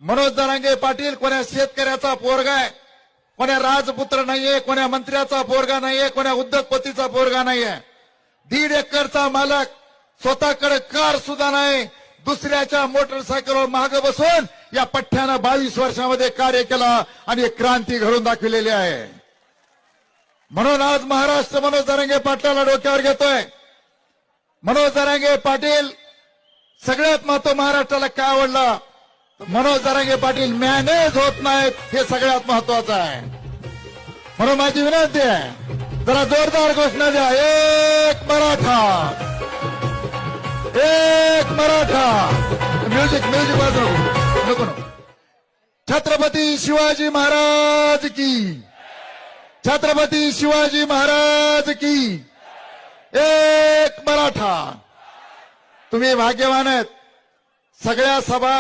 मनोज जरांगे पाटील कोण्या शेतकऱ्याचा पोरगा आहे, कोण्या राजपुत्र नाहीये, कोण्या मंत्र्याचा पोरगा नाहीये, कोण्या उद्योगपतीचा पोरगा नाहीये. 1.5 एकरचा मालक, स्वतःकडे कार सुद्धा नाही, दुसऱ्याच्या मोटरसायकलवर मागे बसून या पठ्ठ्यानं 22 वर्षामध्ये कार्य केलं आणि एक क्रांती घडून दाखविलेली आहे. म्हणून आज महाराष्ट्र मनोज जरांगे पाटलाला डोक्यावर घेतोय. मनोज जरांगे पाटील सगळ्यात महत्व महाराष्ट्राला काय आवडलं, मनोज जरांगे पाटील मॅनेज होत नाहीत हे सगळ्यात महत्वाचं आहे. म्हणून माझी विनंती आहे, जरा जोरदार घोषणा द्या. एक मराठा, एक मराठा. म्युझिक म्युझिक वाजव नको नको. छत्रपती शिवाजी महाराज की, छत्रपती शिवाजी महाराज की. एक मराठा. तुम्ही भाग्यवान आहेत, सगळ्या सभा